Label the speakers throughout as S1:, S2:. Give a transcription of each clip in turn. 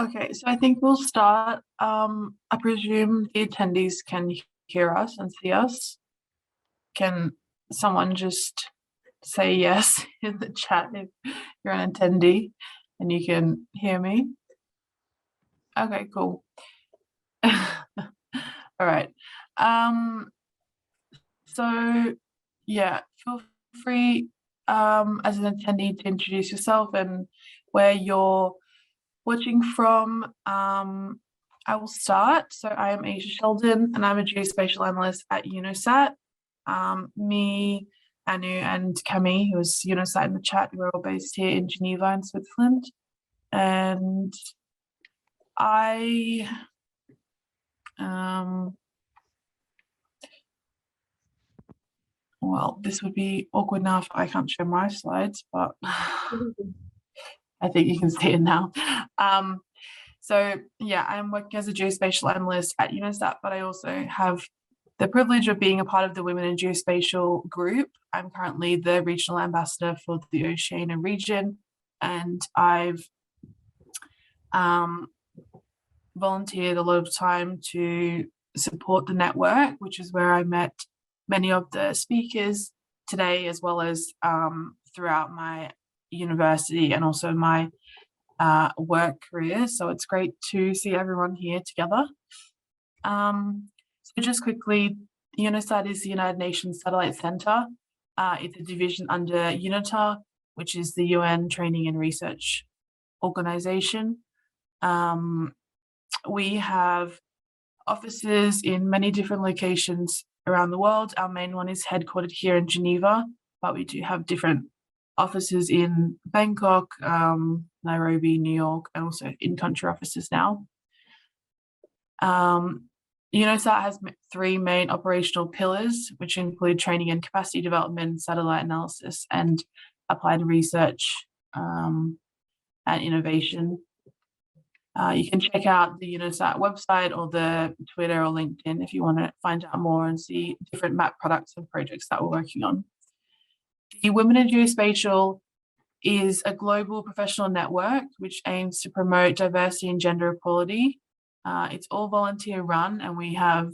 S1: Okay, so I think we'll start. I presume the attendees can hear us and see us. Can someone just say yes in the chat if you're an attendee and you can hear me? Okay, cool. All right. So yeah, feel free as an attendee to introduce yourself and where you're watching from. I will start. So I am Asia Sheldon and I'm a geospatial analyst at UNOSAT. Me, Anu and Cami, who's UNOSAT in the chat, we're all based here in Geneva in Switzerland. And I well, this would be awkward now if I can't show my slides, but I think you can see it now. So yeah, I'm working as a geospatial analyst at UNOSAT, but I also have the privilege of being a part of the Women in Geospatial group. I'm currently the regional ambassador for the Oceania region, and I've volunteered a lot of time to support the network, which is where I met many of the speakers today, as well as throughout my university and also my work career. So it's great to see everyone here together. So just quickly, UNOSAT is the United Nations Satellite Center. It's a division under UNITA, which is the UN Training and Research Organization. We have offices in many different locations around the world. Our main one is headquartered here in Geneva, but we do have different offices in Bangkok, Nairobi, New York, and also in-country offices now. UNOSAT has three main operational pillars, which include training and capacity development, satellite analysis, and applied research and innovation. You can check out the UNOSAT website or the Twitter or LinkedIn if you want to find out more and see different map products and projects that we're working on. The Women in Geospatial is a global professional network which aims to promote diversity and gender equality. It's all volunteer run, and we have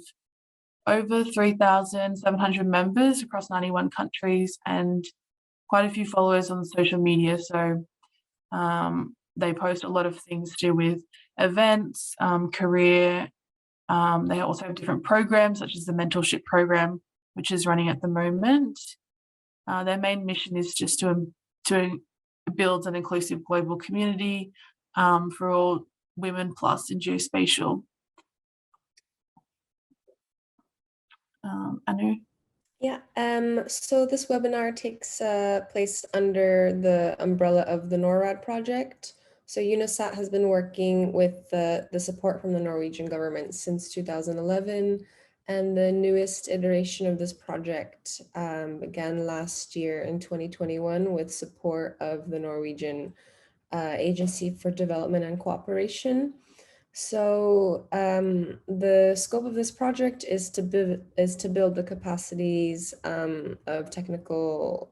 S1: over 3,700 members across 91 countries and quite a few followers on social media. So they post a lot of things to do with events, career. They also have different programs such as the mentorship program, which is running at the moment. Their main mission is just to build an inclusive global community for all women plus in geospatial. Anu?
S2: Yeah, so this webinar takes place under the umbrella of the NORAD project. So UNOSAT has been working with the support from the Norwegian government since 2011, and the newest iteration of this project began last year in 2021 with support of the Norwegian Agency for Development and Cooperation. So the scope of this project is to build the capacities of technical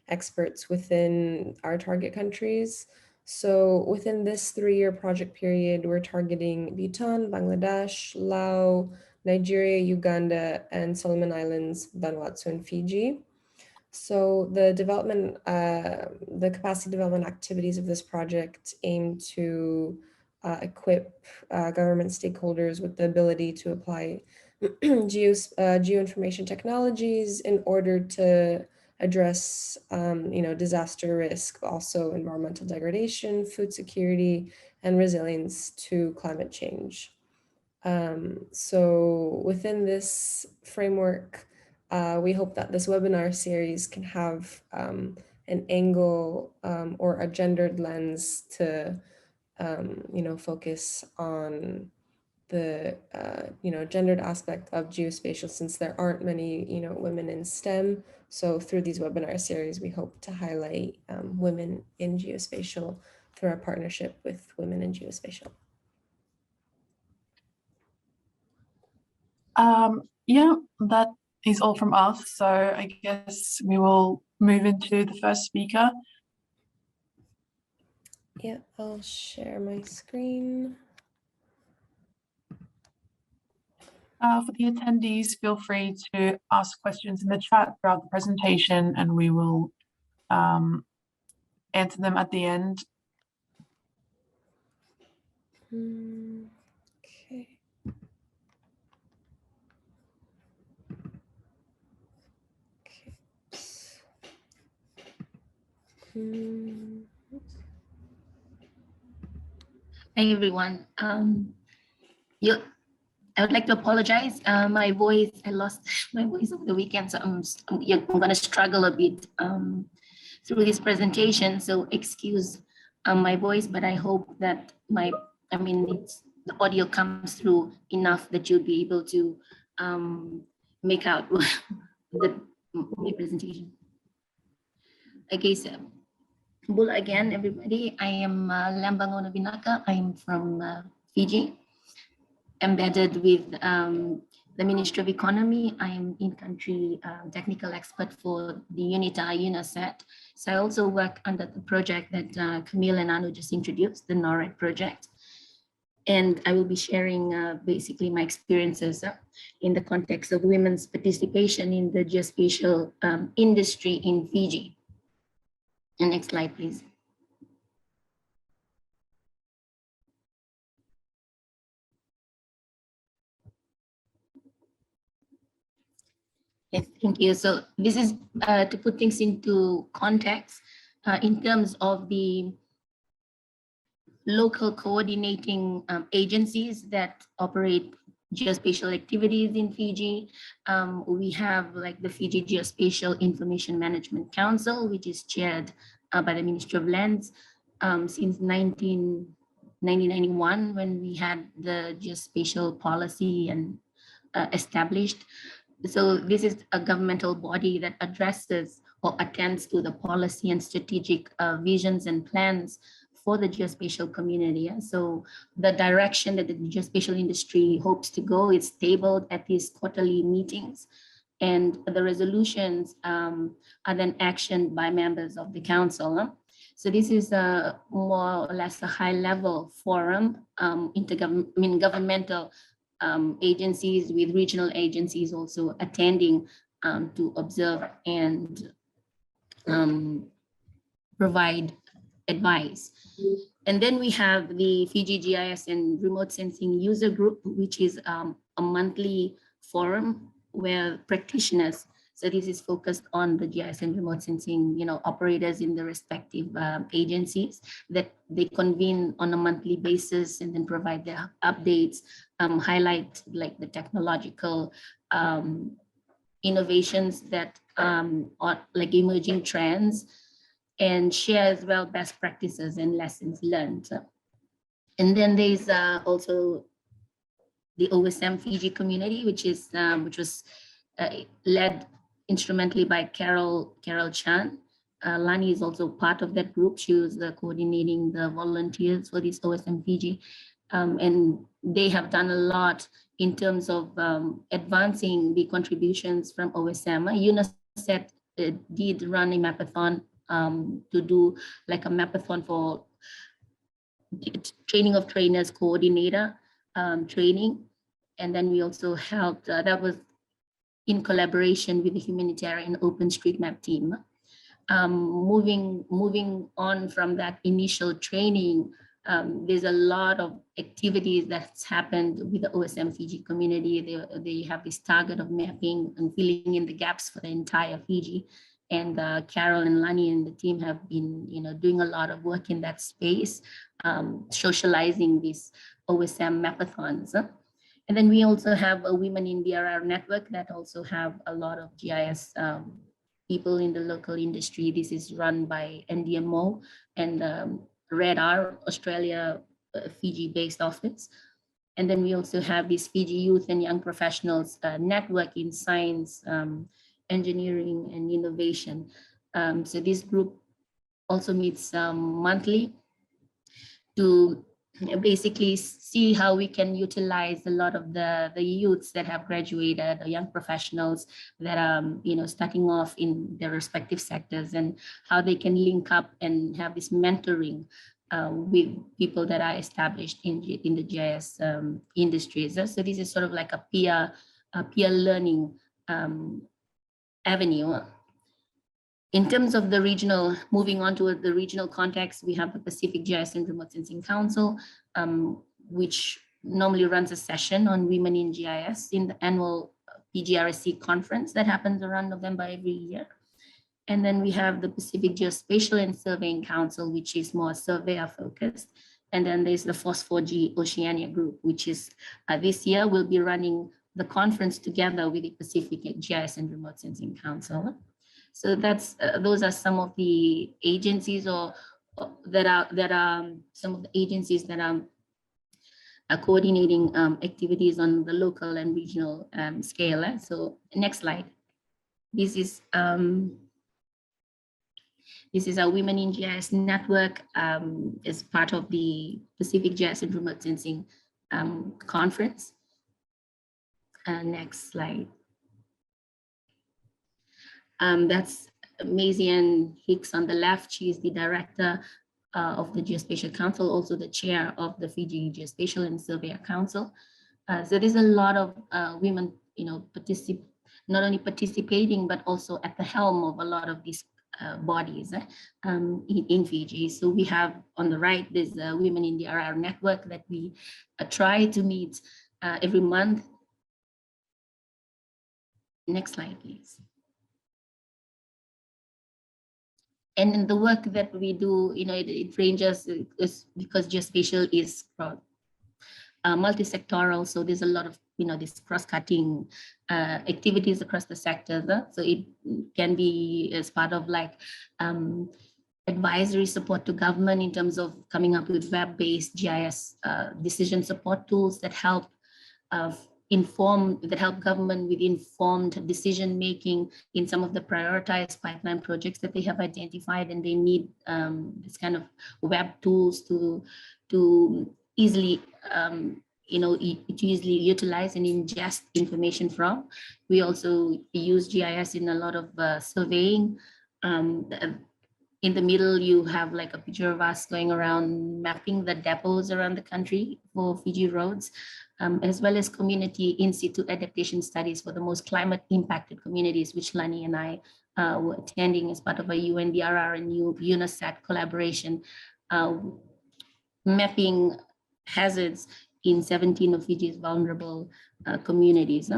S2: experts within our target countries. So within this 3-year project period, we're targeting Bhutan, Bangladesh, Laos, Nigeria, Uganda, and Solomon Islands, Vanuatu, and Fiji. So the the capacity development activities of this project aim to equip government stakeholders with the ability to apply geoinformation technologies in order to address, disaster risk, also environmental degradation, food security, and resilience to climate change. So within this framework, we hope that this webinar series can have an angle or a gendered lens to, focus on the, gendered aspect of geospatial, since there aren't many, women in STEM. So through these webinar series, we hope to highlight women in geospatial through our partnership with Women in Geospatial.
S1: Yeah, that is all from us. So I guess we will move into the first speaker.
S2: Yeah, I'll share my screen.
S1: For the attendees, feel free to ask questions in the chat throughout the presentation, and we will answer them at the end.
S2: Okay. Okay.
S3: Hey everyone. I would like to apologize. My voice, I lost my voice over the weekend, so I'm going to struggle a bit through this presentation. So excuse my voice, but I hope that the audio comes through enough that you'll be able to make out the presentation. Okay, so Bula again, everybody. I am Gauvaninaka. I'm from Fiji, embedded with the Ministry of Economy. I am in-country technical expert for the UNOSAT. So I also work under the project that Camille and Anu just introduced, the NORAD project. And I will be sharing basically my experiences in the context of women's participation in the geospatial industry in Fiji. And next slide, please. Yes, thank you. So this is to put things into context in terms of the local coordinating agencies that operate geospatial activities in Fiji. We have like the Fiji Geospatial Information Management Council, which is chaired by the Ministry of Lands since 1991, when we had the geospatial policy and established. So this is a governmental body that addresses or attends to the policy and strategic visions and plans for the geospatial community. So the direction that the geospatial industry hopes to go is tabled at these quarterly meetings, and the resolutions are then actioned by members of the council. So this is a more or less a high-level forum, intergovernmental agencies with regional agencies also attending to observe and provide advice. And then we have the Fiji GIS and Remote Sensing User Group, which is a monthly forum where practitioners, so this is focused on the GIS and remote sensing, operators in the respective agencies, that they convene on a monthly basis and then provide their updates, highlight like the technological innovations that are like emerging trends, and share as well best practices and lessons learned. And then there's also the OSM Fiji community, which was led instrumentally by Carol Chan. Lani is also part of that group. She was coordinating the volunteers for this OSM Fiji. And they have done a lot in terms of advancing the contributions from OSM. UNOSAT did run a mapathon to do like a mapathon for training of trainers coordinator training. And then we also helped, that was in collaboration with the humanitarian OpenStreetMap team. Moving on from that initial training, there's a lot of activities that's happened with the OSM Fiji community. They have this target of mapping and filling in the gaps for the entire Fiji. And Carol and Lani and the team have been, doing a lot of work in that space, socializing these OSM mapathons. And then we also have a Women in BRR network that also have a lot of GIS people in the local industry. This is run by NDMO and REDR, Australia, Fiji-based office. And then we also have this Fiji Youth and Young Professionals network in science, engineering, and innovation. So this group also meets monthly to basically see how we can utilize a lot of the youths that have graduated, the young professionals that are starting off in their respective sectors, and how they can link up and have this mentoring with people that are established in the GIS industries. So this is sort of like a peer learning avenue. In terms of the regional, moving on to the regional context, we have the Pacific GIS and Remote Sensing Council, which normally runs a session on women in GIS in the annual PGRSC conference that happens around November every year. And then we have the Pacific Geospatial and Surveying Council, which is more surveyor focused. And then there's the FOSS4G Oceania group, which is this year we'll be running the conference together with the Pacific GIS and Remote Sensing Council. So that's those are some of the agencies that are some of the agencies that are coordinating activities on the local and regional scale. So next slide. This is our Women in GIS network as part of the Pacific GIS and Remote Sensing conference. Next slide. That's Maisie Hicks on the left. She is the director of the Geospatial Council, also the chair of the Fiji Geospatial and Surveyor Council. So there's a lot of women, not only participating, but also at the helm of a lot of these bodies in Fiji. So we have on the right, there's a Women in the RR network that we try to meet every month. Next slide, please. And in the work that we do, it ranges because geospatial is multi-sectoral. So there's a lot of, this cross-cutting activities across the sectors. So it can be as part of like advisory support to government in terms of coming up with web-based GIS decision support tools that help government with informed decision making in some of the prioritized pipeline projects that they have identified, and they need this kind of web tools to easily easily utilize and ingest information from. We also use GIS in a lot of surveying. In the middle, you have like a picture of us going around mapping the depots around the country for Fiji roads, as well as community in situ adaptation studies for the most climate impacted communities, which Lani and I were attending as part of a UNDRR and UNOSAT collaboration, mapping hazards in 17 of Fiji's vulnerable communities.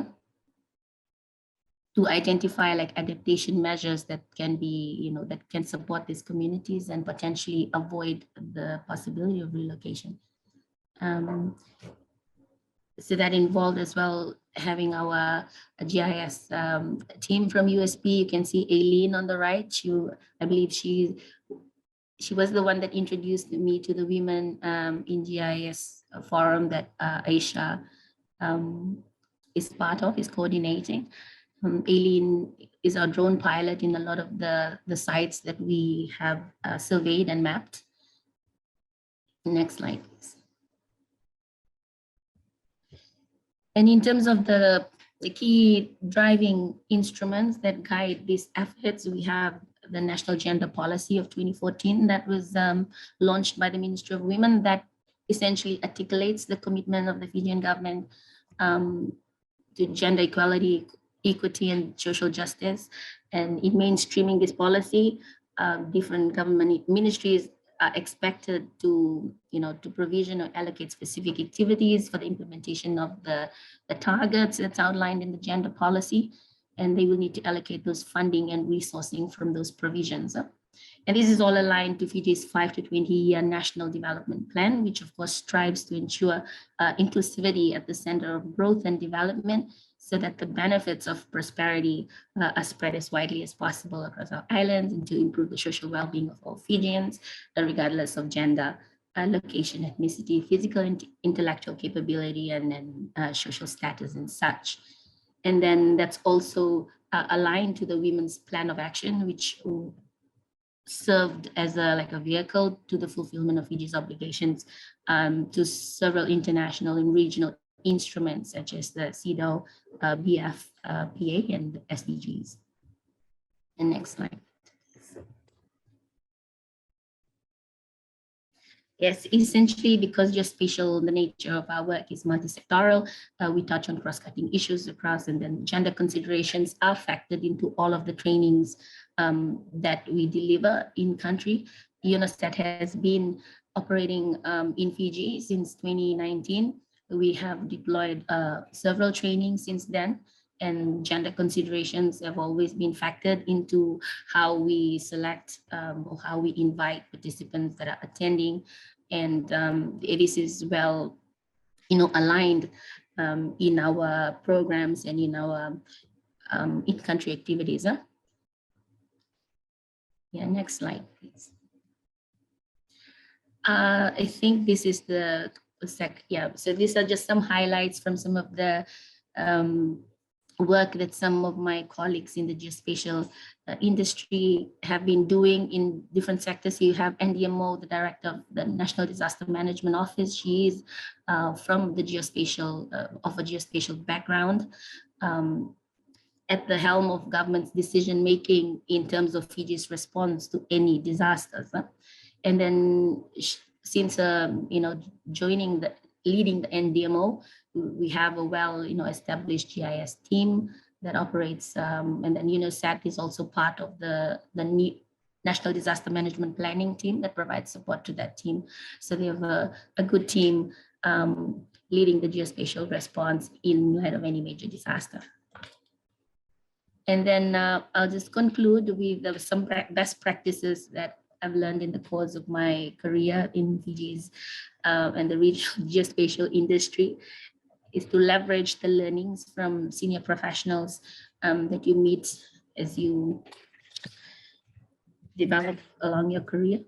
S3: To identify like adaptation measures that can be, that can support these communities and potentially avoid the possibility of relocation. So that involved as well having our GIS team from USP. You can see Aileen on the right. I believe she was the one that introduced me to the Women in GIS forum that Aisha is part of, is coordinating. Aileen is our drone pilot in a lot of the sites that we have surveyed and mapped. Next slide, please. And in terms of the key driving instruments that guide these efforts, we have the National Gender Policy of 2014 that was launched by the Ministry of Women, that essentially articulates the commitment of the Fijian government to gender equality, equity, and social justice. And in mainstreaming this policy, different government ministries are expected to, to provision or allocate specific activities for the implementation of the targets that's outlined in the gender policy. And they will need to allocate those funding and resourcing from those provisions. And this is all aligned to Fiji's 5 to 20-year National Development Plan, which of course strives to ensure inclusivity at the center of growth and development, so that the benefits of prosperity are spread as widely as possible across our islands, and to improve the social well-being of all Fijians, regardless of gender, location, ethnicity, physical and intellectual capability, and then social status and such. And then that's also aligned to the Women's Plan of Action, which served as a vehicle to the fulfillment of Fiji's obligations to several international and regional instruments such as the CEDAW, BFPA, and SDGs. And next slide. Yes, essentially because geospatial, the nature of our work is multi-sectoral, we touch on cross-cutting issues across, and then gender considerations are factored into all of the trainings that we deliver in country. UNOSAT has been operating in Fiji since 2019. We have deployed several trainings since then, and gender considerations have always been factored into how we select or how we invite participants that are attending. And this is well, aligned in our programs and in our in-country activities. Yeah, next slide, please. I think this is the so these are just some highlights from some of the work that some of my colleagues in the geospatial industry have been doing in different sectors. You have NDMO, the director of the National Disaster Management Office. She is from the geospatial, of a geospatial background, at the helm of government's decision-making in terms of Fiji's response to any disasters. And then since, leading the NDMO, we have a well-established GIS team that operates, and then UNOSAT is also part of the National Disaster Management Planning team that provides support to that team. So they have a good team leading the geospatial response in light of any major disaster. And then I'll just conclude with some best practices that I've learned in the course of my career in Fiji's and the regional geospatial industry, is to leverage the learnings from senior professionals that you meet as you develop along your career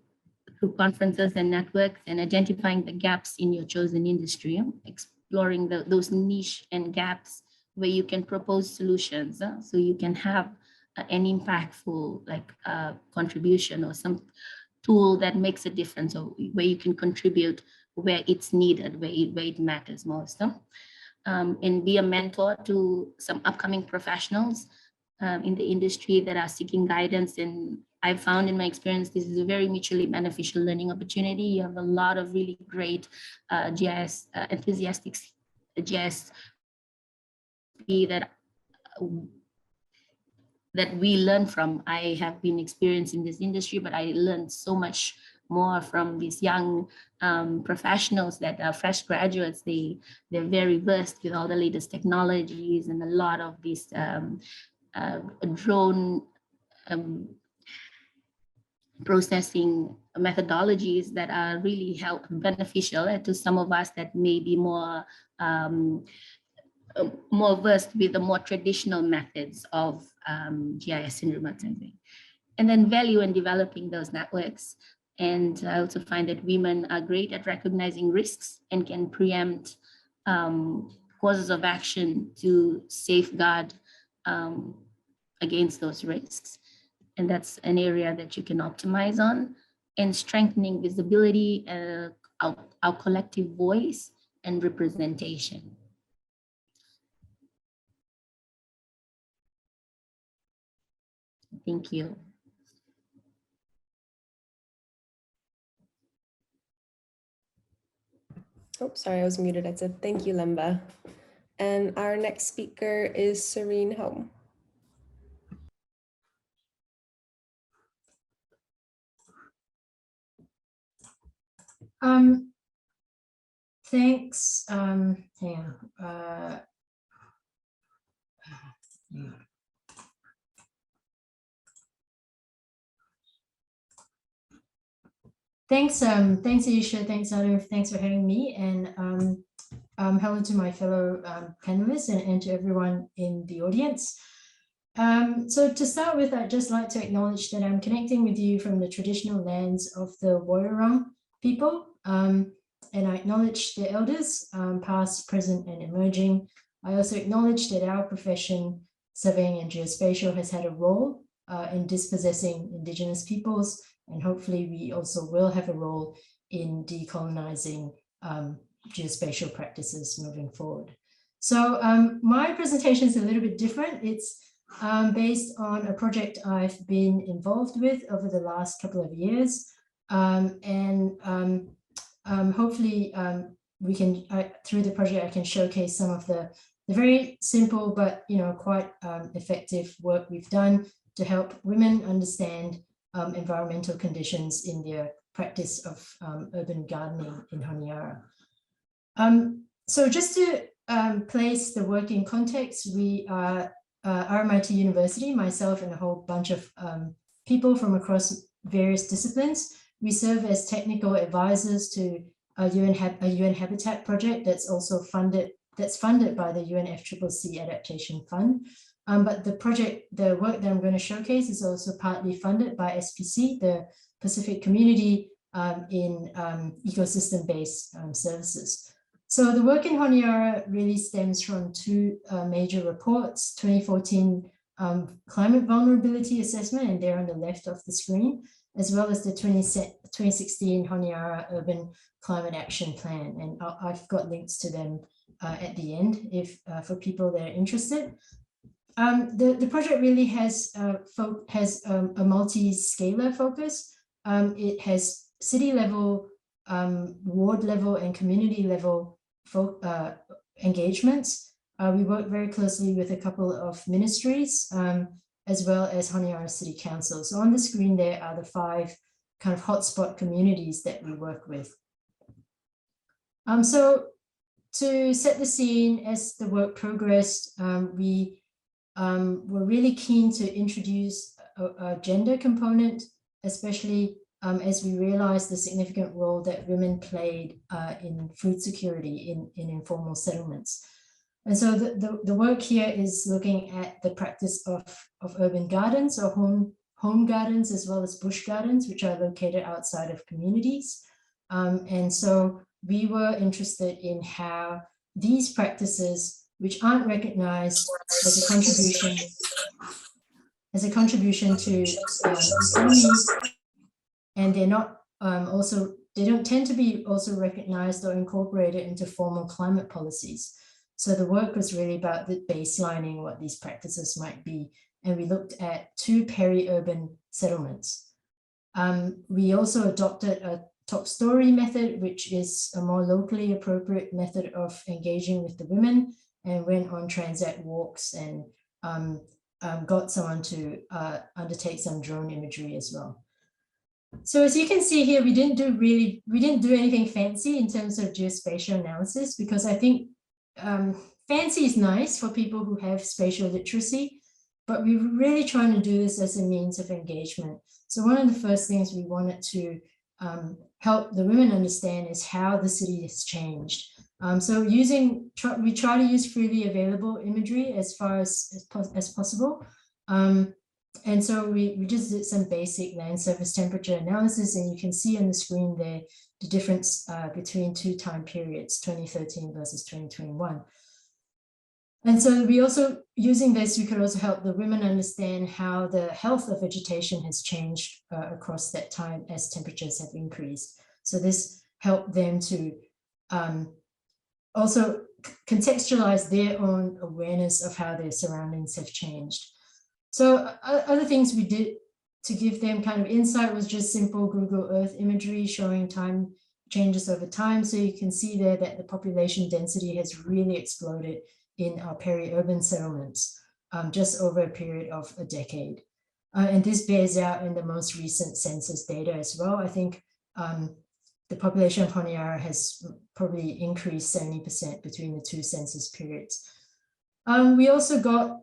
S3: through conferences and networks, and identifying the gaps in your chosen industry, exploring those niche and gaps where you can propose solutions, so you can have an impactful contribution or some tool that makes a difference, or where you can contribute where it's needed, where it matters most. And be a mentor to some upcoming professionals in the industry that are seeking guidance. And I've found in my experience, this is a very mutually beneficial learning opportunity. You have a lot of really great GIS enthusiastic GIS that we learn from. I have been experienced in this industry, but I learned so much more from these young professionals that are fresh graduates. They're very versed with all the latest technologies and a lot of these drone processing methodologies that are really beneficial to some of us that may be more versed with the more traditional methods of GIS in remote sensing. And then value in developing those networks. And I also find that women are great at recognizing risks and can preempt courses of action to safeguard against those risks. And that's an area that you can optimize on. And strengthening visibility, our collective voice and representation. Thank you.
S2: Oh, sorry, I was muted. I said thank you, Lemba. And our next speaker is Serene Ho.
S4: Thanks. Hang on. Thanks, Isha. Thanks, Arif. Thanks for having me. And hello to my fellow panelists and to everyone in the audience. So to start with, I'd just like to acknowledge that I'm connecting with you from the traditional lands of the Woiwurrung people. And I acknowledge the elders, past, present, and emerging. I also acknowledge that our profession, surveying and geospatial, has had a role in dispossessing Indigenous peoples, and hopefully we also will have a role in decolonizing geospatial practices moving forward. So my presentation is a little bit different. It's based on a project I've been involved with over the last couple of years. hopefully we can, through the project, I can showcase some of the very simple but quite effective work we've done to help women understand environmental conditions in their practice of urban gardening in Honiara. So just to place the work in context, we are RMIT University, myself and a whole bunch of people from across various disciplines. We serve as technical advisors to a UN Habitat project that's also funded by the UNFCCC Adaptation Fund. But the work that I'm going to showcase is also partly funded by SPC, the Pacific Community in ecosystem-based services. So the work in Honiara really stems from two major reports: 2014 Climate Vulnerability Assessment, and they're on the left of the screen, as well as the 2016 Honiara Urban Climate Action Plan. And I've got links to them at the end if for people that are interested. The project really has a multi-scalar focus. It has city level, ward level, and community level engagements. We work very closely with a couple of ministries, as well as Honiara City Council. So on the screen there are the 5 kind of hotspot communities that we work with. So to set the scene, as the work progressed, we were really keen to introduce a gender component, especially as we realized the significant role that women played in food security in informal settlements. And so the work here is looking at the practice of urban gardens, or home gardens, as well as bush gardens, which are located outside of communities. And so we were interested in how these practices, which aren't recognized as a contribution to economy, and they're not they don't tend to be also recognized or incorporated into formal climate policies. So the work was really about the baselining what these practices might be. And we looked at 2 peri-urban settlements. We also adopted a top story method, which is a more locally appropriate method of engaging with the women, and went on transat walks and got someone to undertake some drone imagery as well. So as you can see here, we didn't do anything fancy in terms of geospatial analysis, because I think fancy is nice for people who have spatial literacy, but we were really trying to do this as a means of engagement. So one of the first things we wanted to help the women understand is how the city has changed. So we try to use freely available imagery as far as possible. And so we just did some basic land surface temperature analysis, and you can see on the screen there the difference between 2 time periods, 2013 versus 2021. And so we also, using this, we could also help the women understand how the health of vegetation has changed across that time as temperatures have increased. So this helped them to also contextualize their own awareness of how their surroundings have changed. So other things we did to give them kind of insight was just simple Google Earth imagery showing time changes over time. So you can see there that the population density has really exploded in our peri-urban settlements just over a period of a decade. And this bears out in the most recent census data as well. I think the population of Honiara has probably increased 70% between the 2 census periods. We also got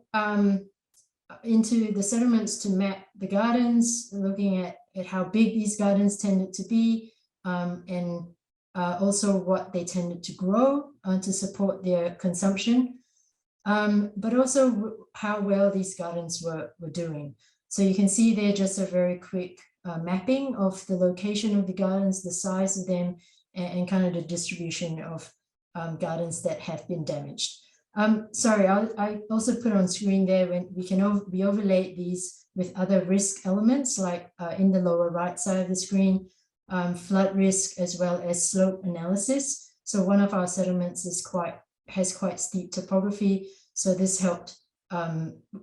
S4: into the settlements to map the gardens, looking at how big these gardens tended to be, and also what they tended to grow to support their consumption, but also how well these gardens were doing. So you can see there just a very quick mapping of the location of the gardens, the size of them, and kind of the distribution of gardens that have been damaged. Sorry, I also put on screen there when we overlaid these with other risk elements, like in the lower right side of the screen, flood risk as well as slope analysis. So one of our settlements has quite steep topography. So this helped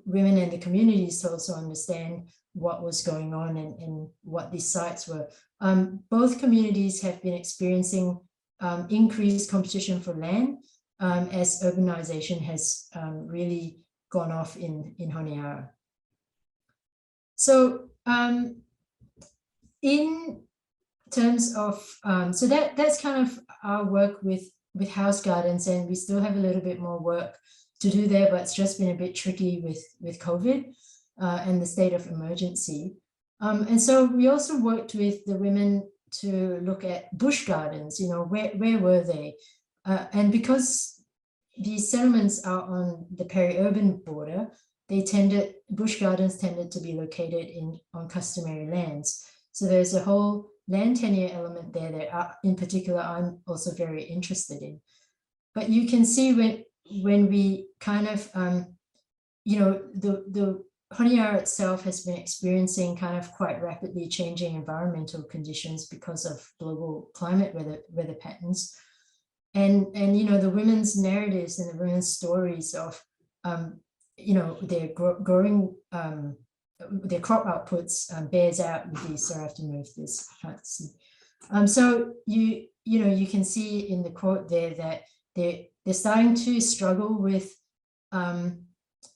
S4: women and the communities to also understand what was going on and what these sites were both communities have been experiencing increased competition for land as urbanization has really gone off in Honiara. So in terms of, so that's kind of our work with house gardens, and we still have a little bit more work to do there, but it's just been a bit tricky with COVID and the state of emergency. And so we also worked with the women to look at bush gardens, you know, where were they? And because these settlements are on the peri-urban border, bush gardens tended to be located on customary lands. So there's a whole land tenure element there that in particular I'm also very interested in. But you can see when we kind of, you know, the Honiara itself has been experiencing kind of quite rapidly changing environmental conditions because of global climate weather patterns. And you know, the women's narratives and the women's stories of, you know, their growing, their crop outputs bears out with these. So I have to move this, I can't see. So you know, you can see in the quote there that they're starting to struggle with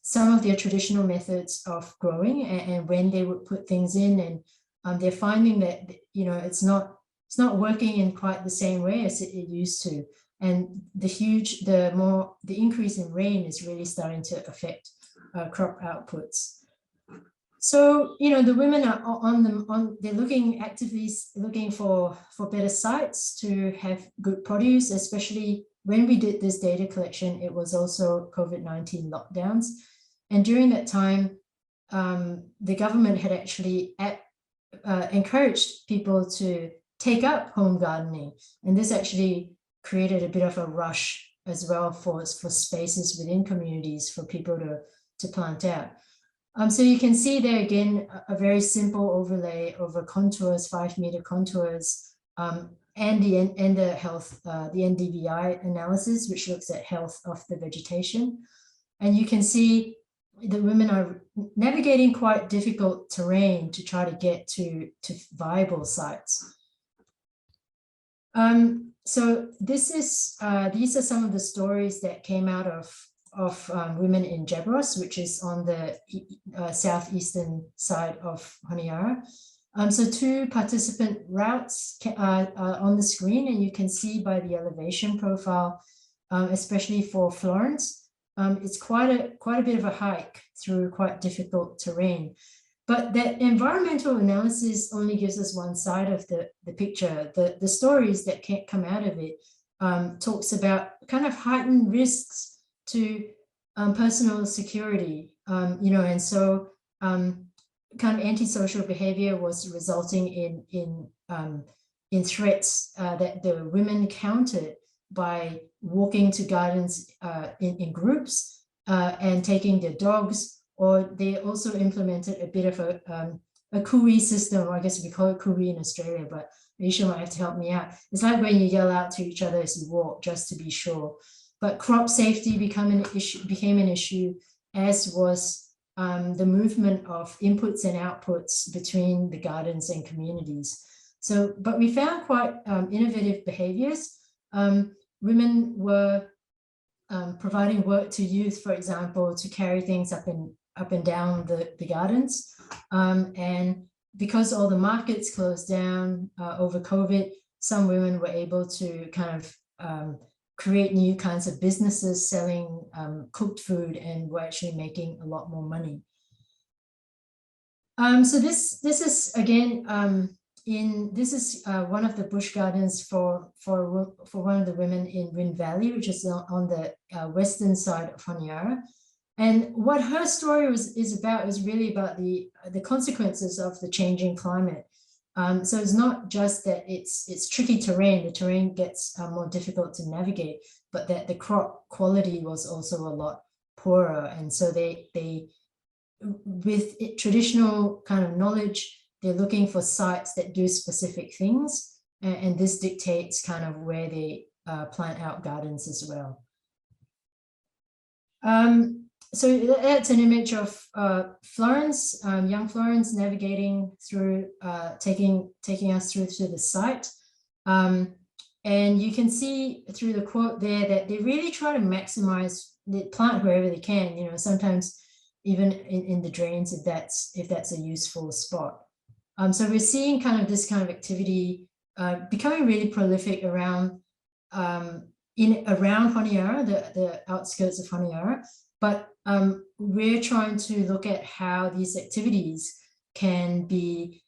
S4: some of their traditional methods of growing and when they would put things in, and they're finding that, you know, it's not working in quite the same way as it used to, and the increase in rain is really starting to affect crop outputs. So, you know, the women are they're actively looking for better sites to have good produce, especially when we did this data collection. It was also COVID-19 lockdowns. And during that time, the government had actually encouraged people to take up home gardening. And this actually created a bit of a rush as well for spaces within communities for people to plant out. So you can see there again, a very simple overlay over contours, 5-meter contours, and the health, the NDVI analysis, which looks at health of the vegetation. And you can see the women are navigating quite difficult terrain to try to get to viable sites. So these are some of the stories that came out of women in Jabros, which is on the southeastern side of Honiara. So 2 participant routes are on the screen, and you can see by the elevation profile, especially for Florence, it's quite a bit of a hike through quite difficult terrain. But that environmental analysis only gives us one side of the picture. The stories that can't come out of it talks about kind of heightened risks to personal security, you know, and so kind of antisocial behavior was resulting in threats that the women countered by walking to gardens in groups and taking their dogs, or they also implemented a bit of a cooey system, or I guess we call it cooey in Australia, but Aisha might have to help me out. It's like when you yell out to each other as you walk, just to be sure. But crop safety became an issue, as was the movement of inputs and outputs between the gardens and communities. So, but we found quite innovative behaviors. Women were providing work to youth, for example, to carry things up and down the gardens. And because all the markets closed down over COVID, some women were able to kind of create new kinds of businesses selling cooked food, and were actually making a lot more money. So this is again this is one of the bush gardens for one of the women in Rin Valley, which is on the western side of Honiara. And what her story is about is really about the consequences of the changing climate. So it's not just that it's tricky terrain, the terrain gets more difficult to navigate, but that the crop quality was also a lot poorer. And so they with traditional kind of knowledge, they're looking for sites that do specific things, and this dictates kind of where they plant out gardens as well. so that's an image of Florence, young Florence navigating through, taking us through to the site. And you can see through the quote there that they really try to maximize the plant wherever they can, you know, sometimes even in the drains if that's a useful spot. So we're seeing kind of this kind of activity becoming really prolific around around Honiara, the outskirts of Honiara, but we're trying to look at how these activities can be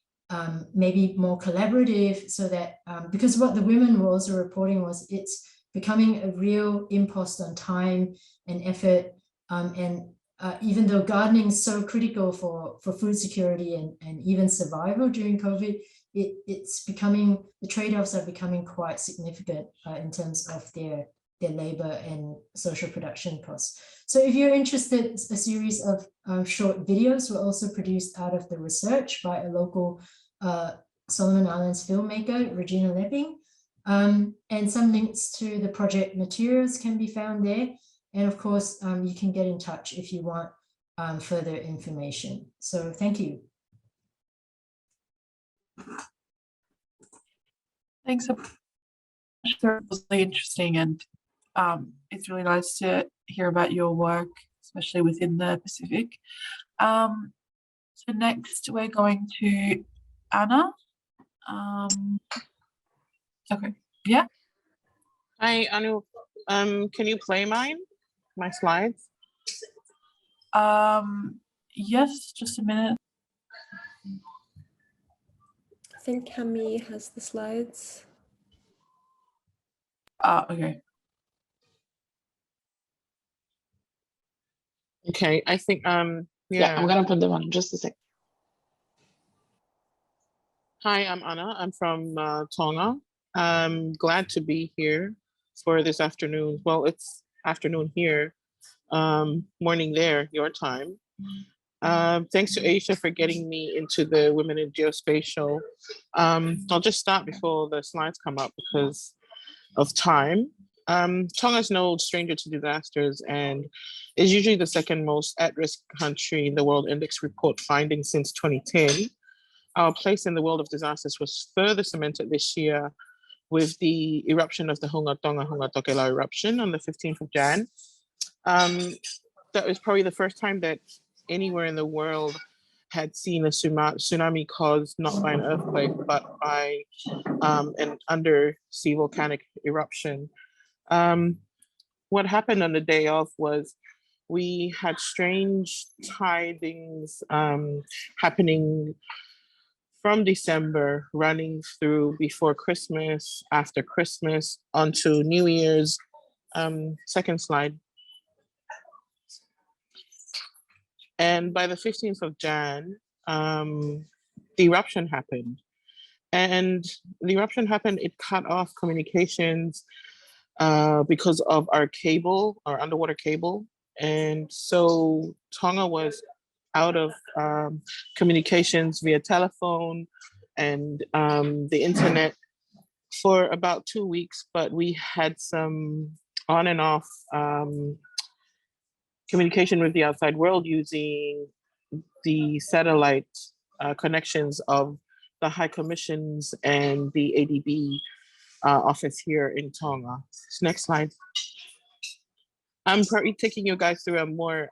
S4: maybe more collaborative, so that because what the women were also reporting was it's becoming a real impost on time and effort, and even though gardening is so critical for food security and even survival during COVID, it's becoming, the trade-offs are becoming quite significant in terms of their labor and social production costs. So if you're interested, a series of short videos were also produced out of the research by a local Solomon Islands filmmaker, Regina Lepping, and some links to the project materials can be found there. And of course, you can get in touch if you want further information. So thank you.
S1: Thanks so much. It was really interesting, and it's really nice to hear about your work, especially within the Pacific. So next we're going to Anna. Okay, yeah.
S5: Hi, Anu. Can you play my slides?
S1: Yes, just a minute.
S2: I think Cami has the slides.
S1: Okay.
S5: Okay, I think
S6: Yeah, I'm gonna put them on just a sec.
S5: Hi, I'm Anna. I'm from Tonga. I'm glad to be here for this afternoon. Well, it's afternoon here, morning there, your time. Thanks to Aisha for getting me into the Women in Geospatial. I'll just start before the slides come up because of time. Tonga is no stranger to disasters and is usually the second most at-risk country in the World Index report findings since 2010. Our place in the world of disasters was further cemented this year with the eruption of the Hunga Tonga Hunga Tokela eruption on the 15th of Jan. That was probably the first time that anywhere in the world had seen a tsunami caused not by an earthquake, but by an undersea volcanic eruption. What happened on the day of was we had strange tidings happening from December, running through before Christmas, after Christmas, onto New Year's. Second slide. And by the 15th of Jan, the eruption happened. And the eruption happened, it cut off communications because of our cable, our underwater cable. And so Tonga was out of communications via telephone and the internet for about 2 weeks, but we had some on and off communication with the outside world using the satellite connections of the High Commissions and the ADB office here in Tonga. Next slide. I'm probably taking you guys through a more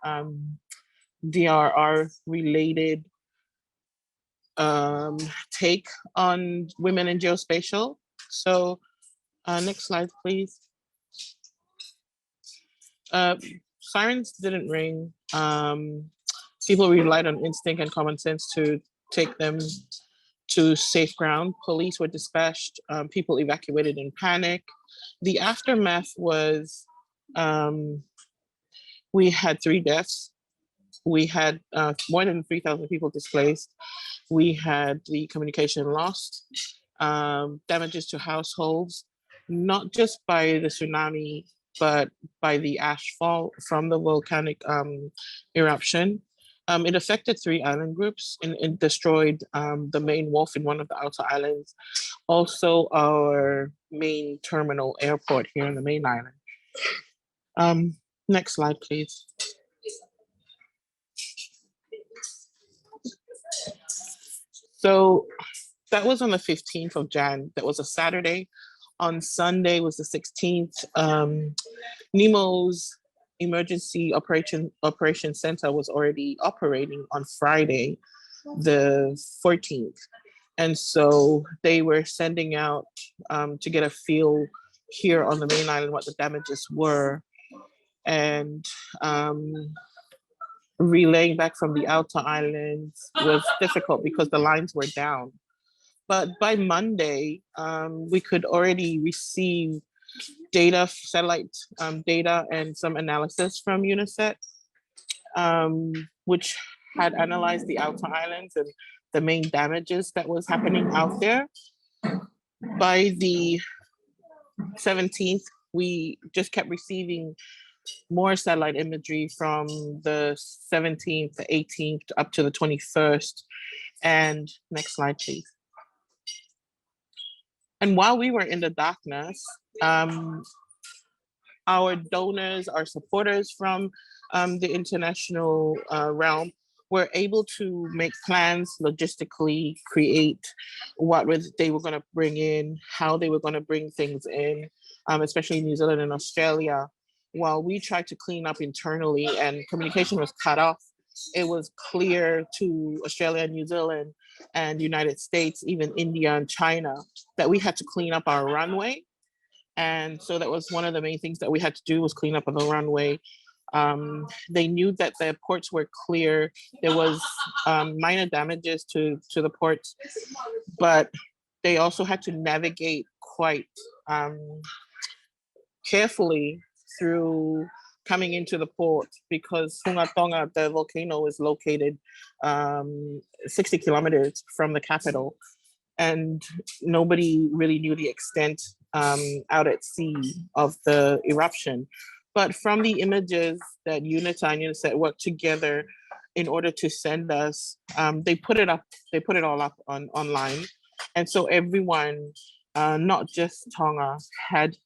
S5: DRR related take on women in geospatial. So next slide, please. Sirens didn't ring. People relied on instinct and common sense to take them to safe ground. Police were dispatched. People evacuated in panic. The aftermath was we had 3 deaths. We had more than 3,000 people displaced. We had the communication lost, damages to households, not just by the tsunami, but by the ash fall from the volcanic eruption. It affected 3 island groups and it destroyed the main wharf in one of the outer islands. Also our main terminal airport here on the main island. Next slide, please. So that was on the 15th of Jan. That was a Saturday. On Sunday was the 16th. NEMO's Emergency Operation Center was already operating on Friday, the 14th. And so they were sending out to get a feel here on the main island what the damages were, and relaying back from the outer islands was difficult because the lines were down. But by Monday, we could already receive data, satellite data, and some analysis from UNOSAT, which had analyzed the outer islands and the main damages that was happening out there. By the 17th, we just kept receiving more satellite imagery from the 17th, the 18th, up to the 21st. And next slide, please. And while we were in the darkness, our donors, our supporters from the international realm were able to make plans logistically, create what they were going to bring in, how they were going to bring things in, especially New Zealand and Australia. While we tried to clean up internally and communication was cut off, it was clear to Australia, New Zealand, and United States, even India and China, that we had to clean up our runway. And so that was one of the main things that we had to do, was clean up on the runway. They knew that the ports were clear. There was minor damages to the ports, but they also had to navigate quite carefully through coming into the port, because Tonga, the volcano, is located 60 kilometers from the capital, and nobody really knew the extent out at sea of the eruption. But from the images that UNITA and UNOSAT worked together in order to send us, they put it all up online. And so everyone, not just Tonga, had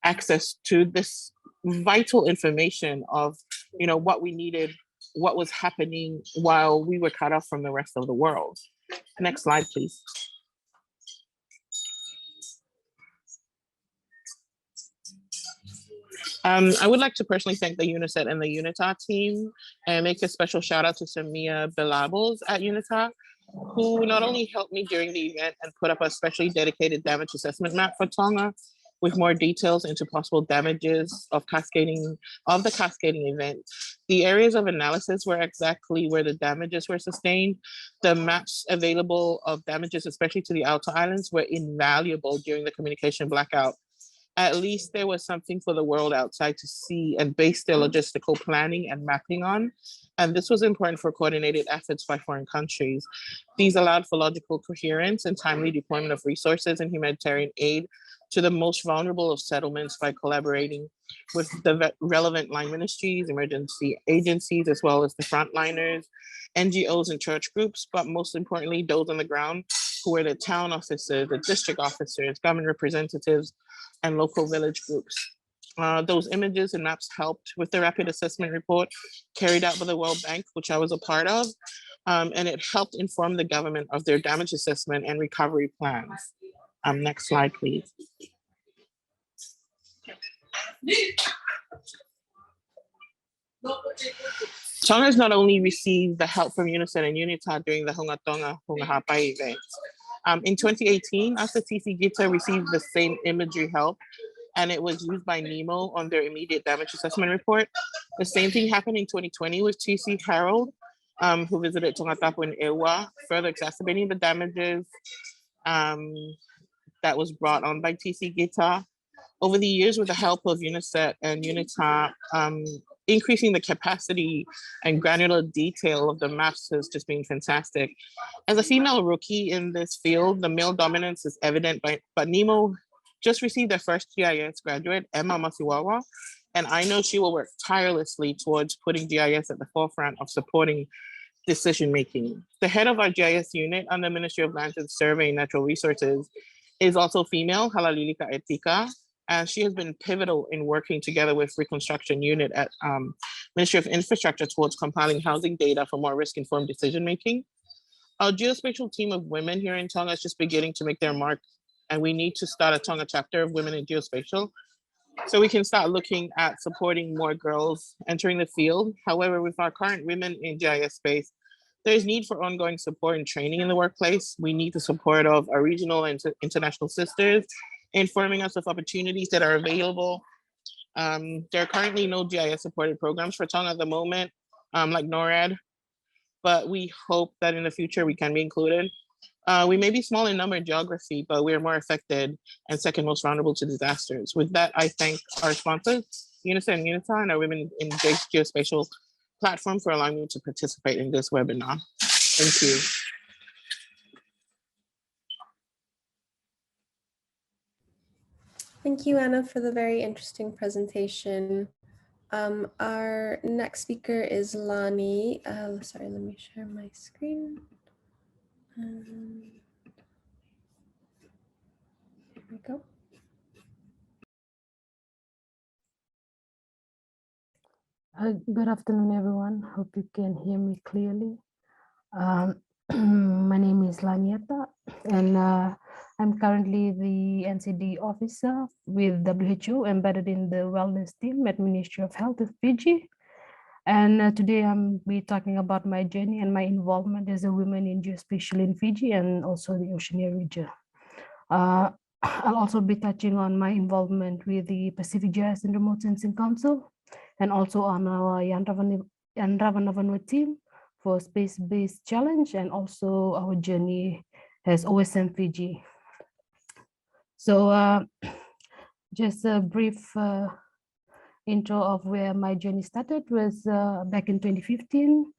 S5: access to this vital information of, what we needed, what was happening while we were cut off from the rest of the world. Next slide, please. I would like to personally thank the UNOSAT and the UNITA team, and make a special shout out to Samia Bilables at UNITA, who not only helped me during the event and put up a specially dedicated damage assessment map for Tonga with more details into possible damages of the cascading event. The areas of analysis were exactly where the damages were sustained. The maps available of damages, especially to the outer islands, were invaluable during the communication blackout. At least there was something for the world outside to see and base their logistical planning and mapping on. And this was important for coordinated efforts by foreign countries. These allowed for logical coherence and timely deployment of resources and humanitarian aid to the most vulnerable of settlements by collaborating with the relevant line ministries, emergency agencies, as well as the frontliners, NGOs and church groups, but most importantly, those on the ground, who were the town officers, the district officers, government representatives, and local village groups. Those images and maps helped with the rapid assessment report carried out by the World Bank, which I was a part of, and it helped inform the government of their damage assessment and recovery plans. Next slide, please. Tonga has not only received the help from UNOSAT and UNITA during the Hunga Tonga Hunga Hapai event. In 2018, after TC Gita received the same imagery help, and it was used by NEMO on their immediate damage assessment report. The same thing happened in 2020 with TC Harold, who visited Tongatapu and Ewa, further exacerbating the damages that was brought on by TC Gita. Over the years, with the help of UNOSAT and UNITA, increasing the capacity and granular detail of the maps has just been fantastic. As a female rookie in this field, the male dominance is evident, but NEMO just received their first GIS graduate, Emma Masiwawa, and I know she will work tirelessly towards putting GIS at the forefront of supporting decision-making. The head of our GIS unit under Ministry of Lands and Survey and Natural Resources is also female, Halalilika Etika, and she has been pivotal in working together with Reconstruction Unit at Ministry of Infrastructure towards compiling housing data for more risk-informed decision-making. Our geospatial team of women here in Tonga is just beginning to make their mark, and we need to start a Tonga chapter of women in geospatial so we can start looking at supporting more girls entering the field. However, with our current women in GIS space, there's need for ongoing support and training in the workplace. We need the support of our regional and international sisters, informing us of opportunities that are available. There are currently no GIS supported programs for Tonga at the moment, like NORAD, but we hope that in the future we can be included. We may be small in number and geography, but we're more affected and second most vulnerable to disasters. With that, I thank our sponsors, UNOSAT and UNITA, and our Women in Geospatial platform for allowing me to participate in this webinar. Thank you.
S2: Thank you, Anna, for the very interesting presentation. Our next speaker is Lani. Sorry, let me share my screen. Here we go.
S7: Good afternoon, everyone. Hope you can hear me clearly. My name is Lanieta, and I'm currently the NCD officer with WHO embedded in the wellness team at Ministry of Health of Fiji. And today I'm be talking about my journey and my involvement as a woman in geospatial in Fiji and also the Oceania region. I'll also be touching on my involvement with the Pacific GIS and Remote Sensing Council, and also on our Yandravanavanu team for space-based challenge, and also our journey as OSM Fiji. So just a brief intro of where my journey started was back in 2015.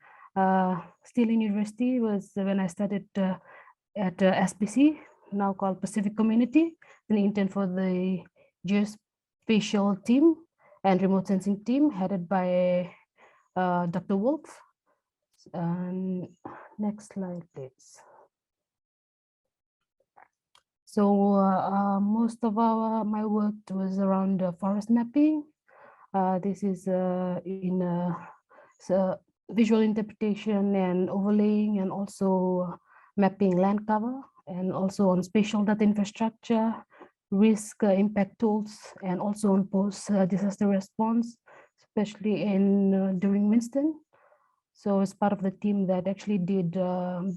S7: Still in university was when I started at SPC, now called Pacific Community, an intern for the geospatial team and remote sensing team headed by Dr. Wolf. Next slide, please. So most of my work was around forest mapping. This is in visual interpretation and overlaying, and also mapping land cover, and also on spatial data infrastructure, risk impact tools, and also on post disaster response, especially in during Winston. So as part of the team that actually did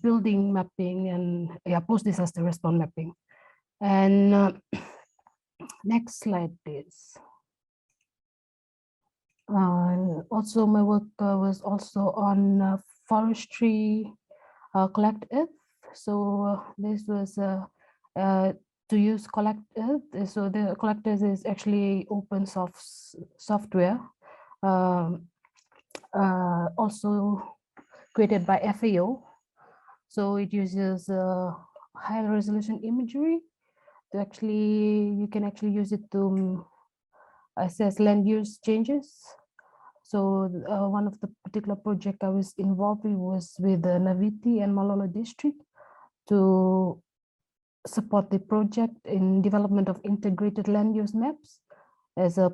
S7: building mapping and post disaster response mapping. And next slide, please. Also, my work was also on forestry collect earth. So this was to use collect earth. So the collectors is actually open source software, also created by FAO. So it uses high resolution imagery to actually, you can actually use it to assess land use changes. So one of the particular project I was involved with was with the Naviti and Malolo district to support the project in development of integrated land use maps as a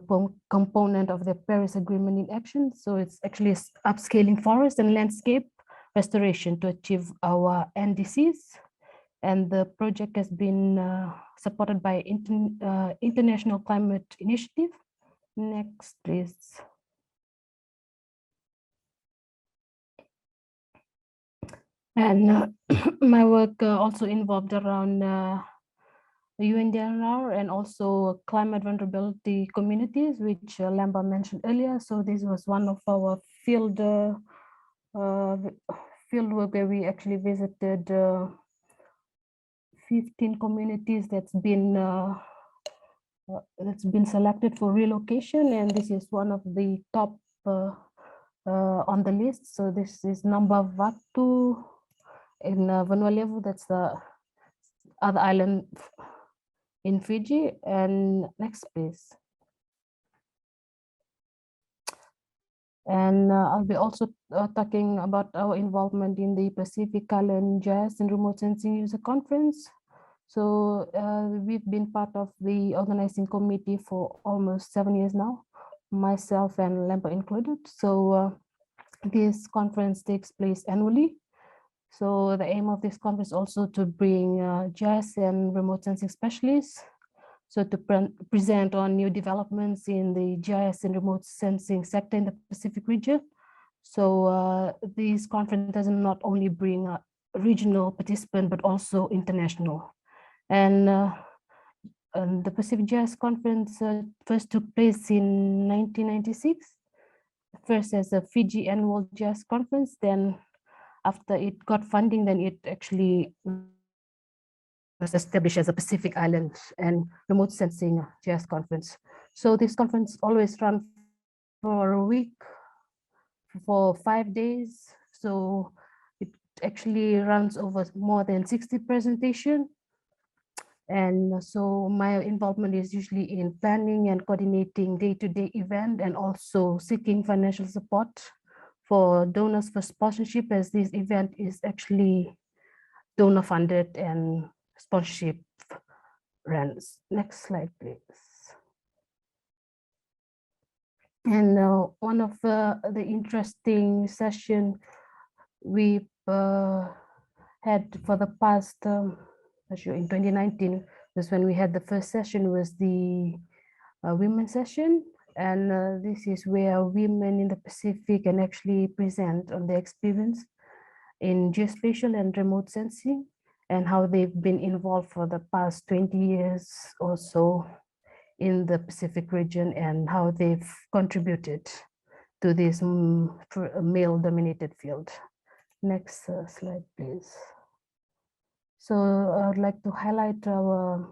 S7: component of the Paris Agreement in action. So it's actually upscaling forest and landscape restoration to achieve our NDCs. And the project has been supported by International Climate Initiative. Next, please. And my work also involved around UNDNR and also climate vulnerability communities, which Lamba mentioned earlier. So this was one of our field work where we actually visited 15 communities that's been selected for relocation, and this is one of the top on the list. So this is number Vatu in Vanuatu. That's the other island in Fiji. And next, please. And I'll be also talking about our involvement in the Pacific Island GIS and Remote Sensing User Conference. So we've been part of the organizing committee for almost 7 years now, myself and Lemba included. So this conference takes place annually. So the aim of this conference also to bring GIS and remote sensing specialists, so to present on new developments in the GIS and remote sensing sector in the Pacific region. So this conference doesn't not only bring a regional participant, but also international. And the Pacific GIS Conference first took place in 1996, first as a Fiji Annual GIS Conference, then after it got funding, then it actually was established as a Pacific Island and Remote Sensing GIS Conference. So this conference always runs for a week, for 5 days. So it actually runs over more than 60 presentations. And so my involvement is usually in planning and coordinating day-to-day event, and also seeking financial support for donors for sponsorship, as this event is actually donor funded and sponsorship runs. Next slide, please. And one of the interesting session we had for the past, in 2019, was when we had the first session, was the women session. And this is where women in the Pacific can actually present on their experience in geospatial and remote sensing, and how they've been involved for the past 20 years or so in the Pacific region, and how they've contributed to this male-dominated field. Next slide, please. So I would like to highlight our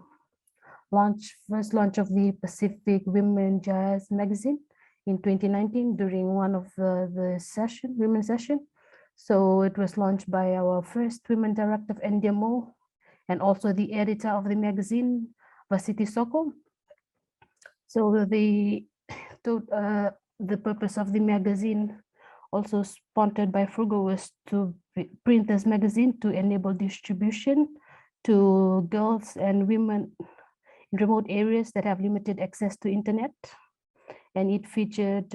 S7: first launch of the Pacific Women GIS magazine in 2019 during one of the women session. So it was launched by our first women director of NDMO, and also the editor of the magazine, Vasiti Soko. So the purpose of the magazine, also sponsored by Frugo, was to print this magazine to enable distribution to girls and women in remote areas that have limited access to internet. And it featured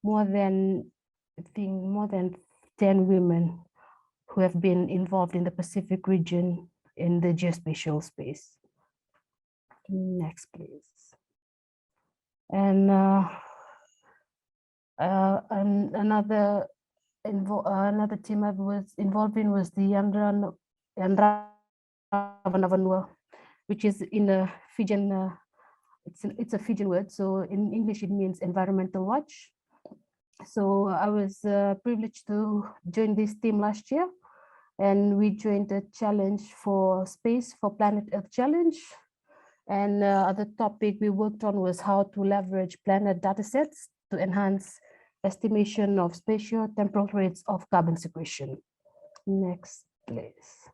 S7: more than 10 women who have been involved in the Pacific region in the geospatial space. Next, please. And another team I was involved in was the Yandravanua, which is in a Fijian, it's a Fijian word. So in English, it means environmental watch. So I was privileged to join this team last year, and we joined a challenge for space for Planet Earth Challenge. And the topic we worked on was how to leverage planet datasets to enhance estimation of spatio-temporal rates of carbon sequestration. Next, please.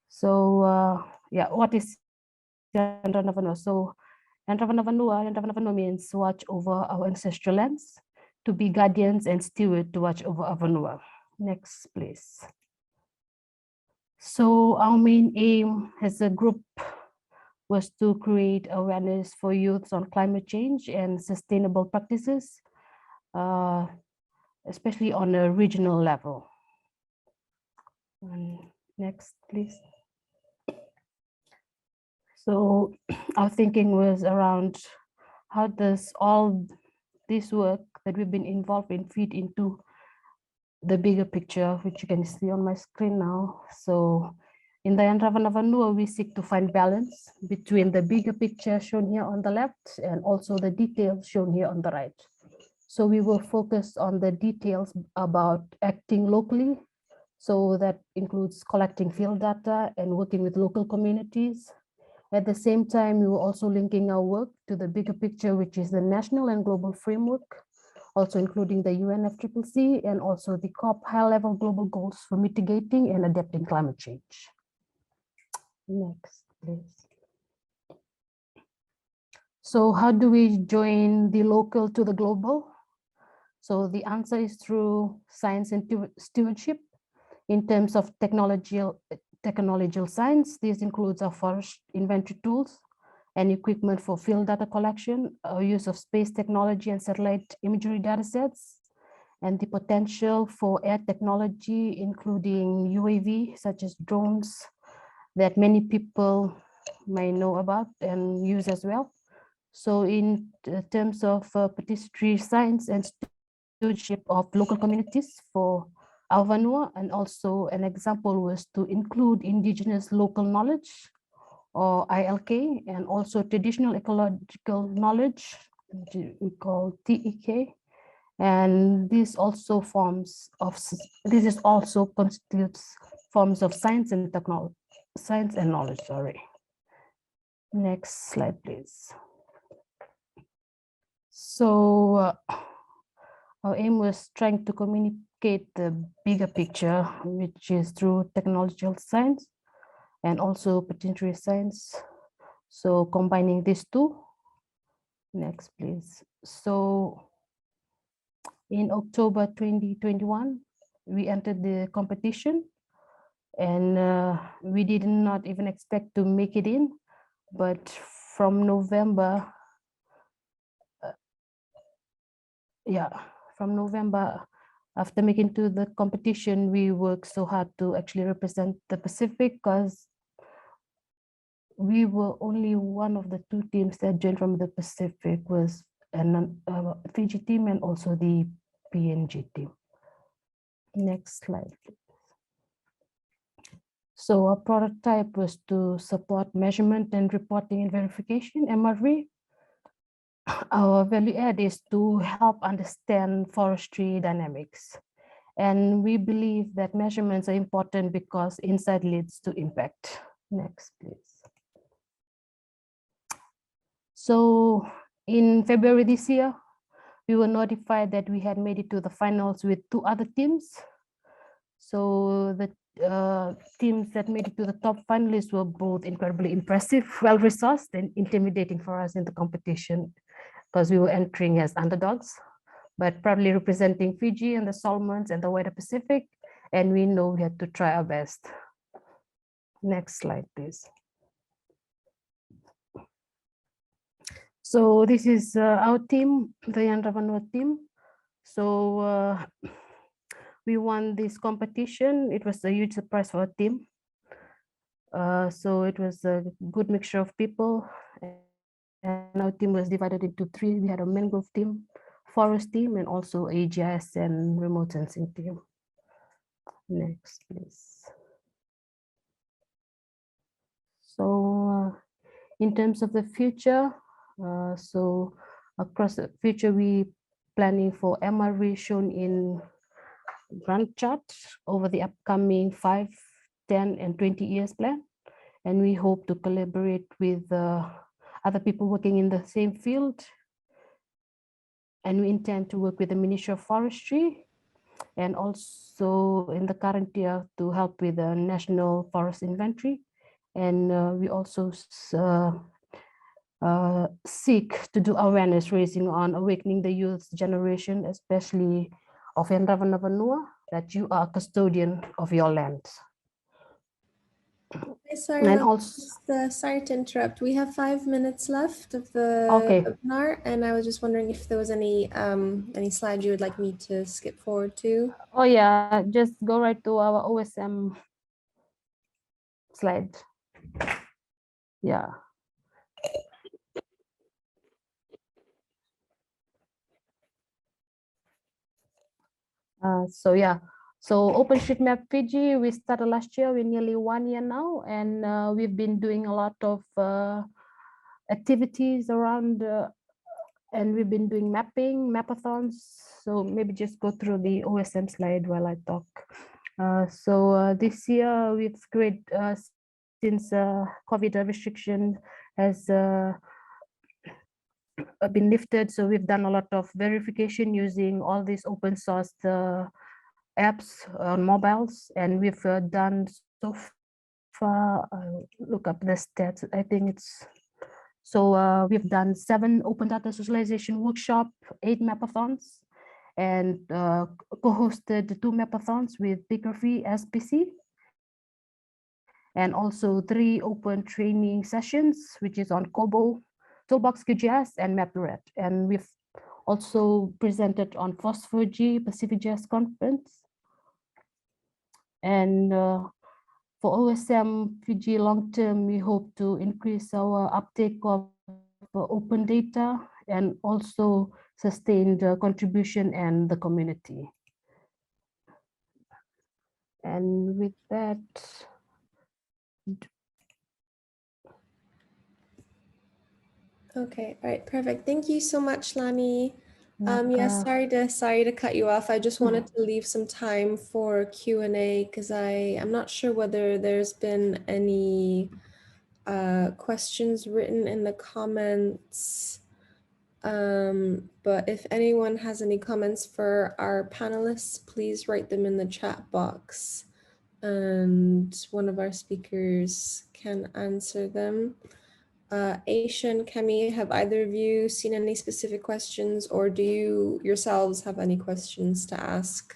S7: So yeah, what is Yandravanua? So Yandravanua means watch over our ancestral lands, to be guardians and steward to watch over our Vanua. Next, please. So our main aim as a group was to create awareness for youths on climate change and sustainable practices, especially on a regional level. Next, please. So our thinking was around how does all this work that we've been involved in feed into the bigger picture, which you can see on my screen now. So in the Yandravanua, we seek to find balance between the bigger picture shown here on the left and also the details shown here on the right. So we will focus on the details about acting locally. So that includes collecting field data and working with local communities. At the same time, we were also linking our work to the bigger picture, which is the national and global framework, also including the UNFCCC and also the COP high-level global goals for mitigating and adapting climate change. Next, please. So how do we join the local to the global? So the answer is through science and stewardship. In terms of technological science, this includes our forest inventory tools and equipment for field data collection, use of space technology and satellite imagery datasets, and the potential for air technology, including UAV, such as drones, that many people may know about and use as well. So in terms of participatory science and stewardship of local communities for Aovanua, and also an example was to include indigenous local knowledge, or ILK, and also traditional ecological knowledge, we call TEK. And this also constitutes forms of science and technology, science and knowledge, sorry. Next slide, please. So our aim was trying to communicate the bigger picture, which is through technological science and also participatory science. So combining these two. Next, please. So in October 2021, we entered the competition, and we did not even expect to make it in, but from November, after making to the competition, we worked so hard to actually represent the Pacific, because we were only one of the two teams that joined from the Pacific, was a Fiji team and also the PNG team. Next slide, please. So our prototype was to support measurement and reporting and verification, MRV. Our value add is to help understand forestry dynamics. And we believe that measurements are important because insight leads to impact. Next, please. So in February this year, we were notified that we had made it to the finals with 2 other teams. So the teams that made it to the top finalists were both incredibly impressive, well-resourced, and intimidating for us in the competition, because we were entering as underdogs, but proudly representing Fiji and the Solomons and the wider Pacific, and we know we had to try our best. Next slide, please. So this is our team, the Yandravanua team. So we won this competition. It was a huge surprise for our team. So it was a good mixture of people. And our team was divided into 3. We had a mangrove team, forest team, and also a GIS and remote sensing team. Next, please. So in terms of the future, so across the future, we planning for MRV shown in Gantt chart over the upcoming 5, 10, and 20 years plan. And we hope to collaborate with other people working in the same field. And we intend to work with the Ministry of Forestry, and also in the current year to help with the National Forest Inventory. And we also seek to do awareness raising on awakening the youth generation, especially of Yandravanua, that you are a custodian of your land.
S2: Sorry,
S7: And also,
S2: sorry to interrupt. We have 5 minutes left of the webinar, and I was just wondering if there was any slides you would like me to skip forward to.
S7: Oh yeah, just go right to our OSM slide. Yeah. So OpenStreetMap Fiji, we started last year. We're nearly 1 year now, and we've been doing a lot of activities around, and we've been doing mapping, mapathons. So maybe just go through the OSM slide while I talk. This year we've created, since COVID restriction has been lifted, so we've done a lot of verification using all these open source apps on mobiles, and we've done so far, look up the stats, I think it's, so we've done 7 open data socialization workshop, 8 mapathons, and co-hosted 2 mapathons with Biggraphy SPC. and also 3 open training sessions, which is on COBOL, Toolbox QGIS, and MapRed. And we've also presented on Fiji Pacific Gis Conference. And for OSM Fiji long term, we hope to increase our uptake of open data and also sustain the contribution and the community. And with that,
S2: Okay, all right, perfect. Thank you so much, Lani. Yeah, sorry to cut you off. I just wanted to leave some time for Q&A because I'm not sure whether there's been any questions written in the comments. But if anyone has any comments for our panelists, please write them in the chat box and one of our speakers can answer them. Aisha and Kemi, have either of you seen any specific questions, or do you yourselves have any questions to ask?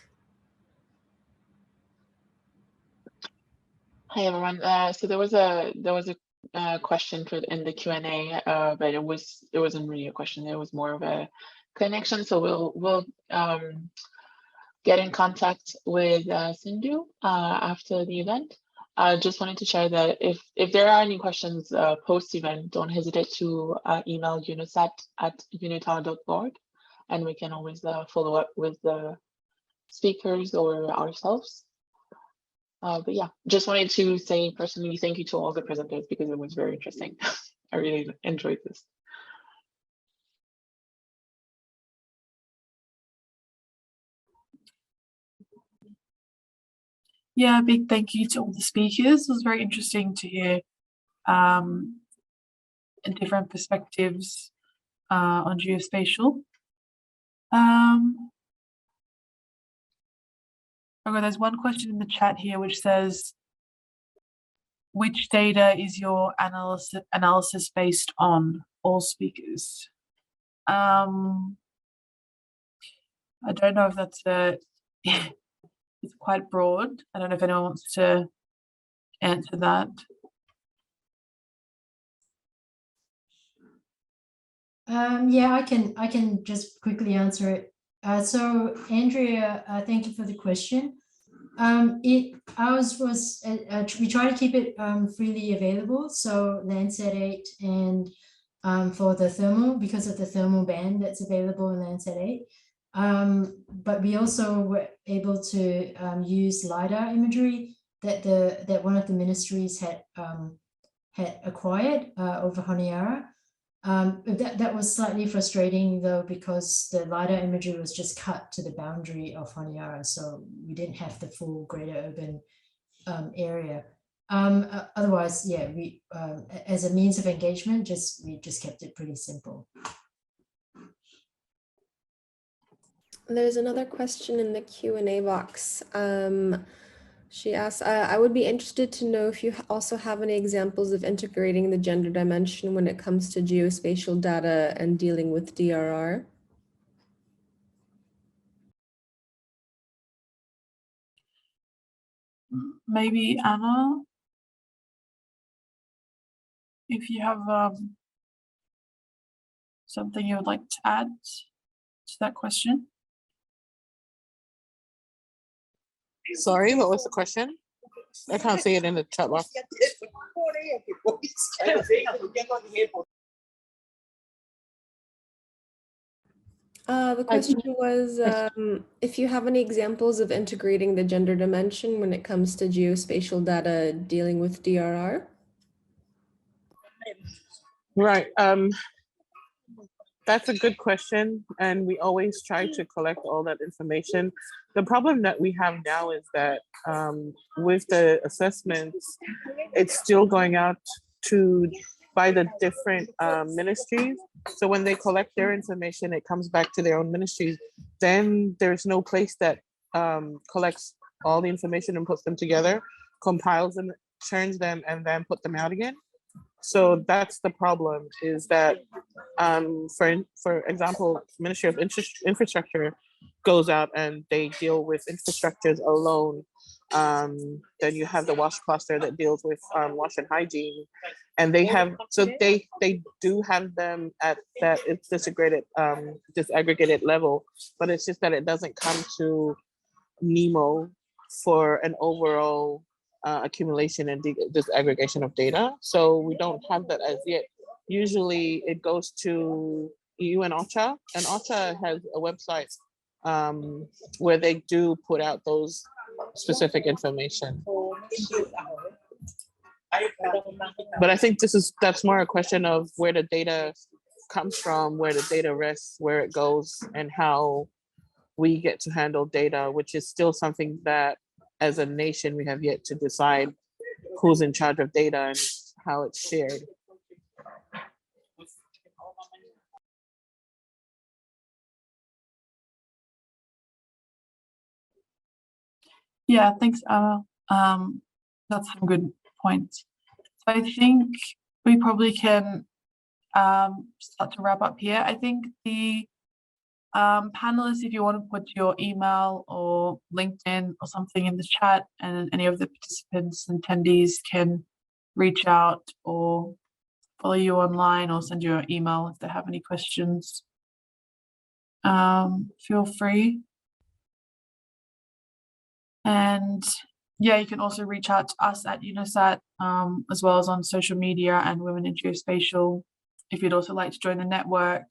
S6: Hi everyone. So there was a question in the Q&A, but it wasn't really a question. It was more of a connection. So we'll get in contact with Sindhu after the event. I just wanted to share that if there are any questions post-event, don't hesitate to email unosat@unital.org, and we can always follow up with the speakers or ourselves. But yeah, just wanted to say personally thank you to all the presenters because it was very interesting. I really enjoyed this.
S1: Yeah, a big thank you to all the speakers. It was very interesting to hear different perspectives on geospatial. Okay, there's one question in the chat here which says, which data is your analysis based on? All speakers. I don't know if that's it's quite broad. I don't know if anyone wants to answer that.
S4: Yeah, I can just quickly answer it. So Andrea, thank you for the question. Ours was we try to keep it freely available. So Landsat 8 and for the thermal, because of the thermal band that's available in Landsat 8. But we also were able to use LiDAR imagery that one of the ministries had acquired over Honiara. That was slightly frustrating though, because the LiDAR imagery was just cut to the boundary of Honiara, so we didn't have the full greater urban area. Otherwise, yeah, we as a means of engagement, we just kept it pretty simple.
S2: There's another question in the Q&A box. She asks, I would be interested to know if you also have any examples of integrating the gender dimension when it comes to geospatial data and dealing with DRR.
S1: Maybe Anna, if you have something you would like to add to that question.
S5: Sorry, what was the question? I can't see it in the chat box.
S2: The question was if you have any examples of integrating the gender dimension when it comes to geospatial data dealing with DRR.
S5: Right. That's a good question, and we always try to collect all that information. The problem that we have now is that with the assessments, it's still going out by the different ministries. So when they collect their information, it comes back to their own ministries. Then there's no place that collects all the information and puts them together, compiles them, turns them, and then put them out again. So that's the problem, is that, for example, Ministry of Infrastructure, goes out and they deal with infrastructures alone. Then you have the WASH cluster that deals with wash and hygiene, and they have, so they do have them at that disaggregated level, but it's just that it doesn't come to NEMO for an overall accumulation and disaggregation of data. So we don't have that as yet. Usually it goes to UN OCHA, and OCHA has a website where they do put out those specific information. But I think that's more a question of where the data comes from, where the data rests, where it goes, and how we get to handle data, which is still something that as a nation we have yet to decide who's in charge of data and how it's shared.
S1: Yeah, thanks, Anna. That's some good points. So I think we probably can start to wrap up here. I think the panelists, if you want to put your email or LinkedIn or something in the chat, and any of the participants and attendees can reach out or follow you online or send you an email if they have any questions. Feel free. And yeah, you can also reach out to us at UNOSAT, as well as on social media and Women in Geospatial. If you'd also like to join the network,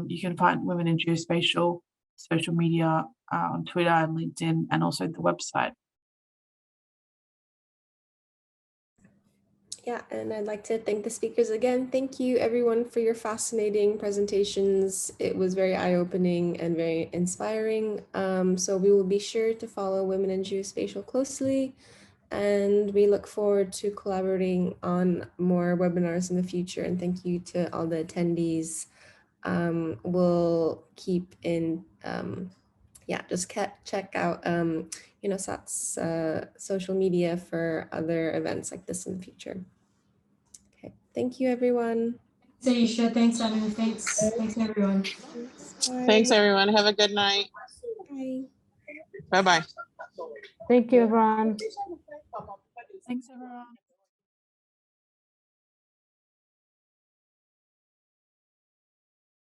S1: you can find Women in Geospatial social media on Twitter and LinkedIn, and also the website.
S2: Yeah, and I'd like to thank the speakers again. Thank you everyone for your fascinating presentations. It was very eye-opening and very inspiring. So we will be sure to follow Women in Geospatial closely, and we look forward to collaborating on more webinars in the future. And thank you to all the attendees. We'll keep in, just check out UNOSAT's social media for other events like this in the future. Okay, thank you everyone.
S4: Thanks, Aisha. Thanks, Anu. Thanks everyone.
S5: Thanks everyone. Have a good night.
S2: Bye.
S5: Bye-bye.
S7: Thank you, everyone.
S1: Thanks, everyone.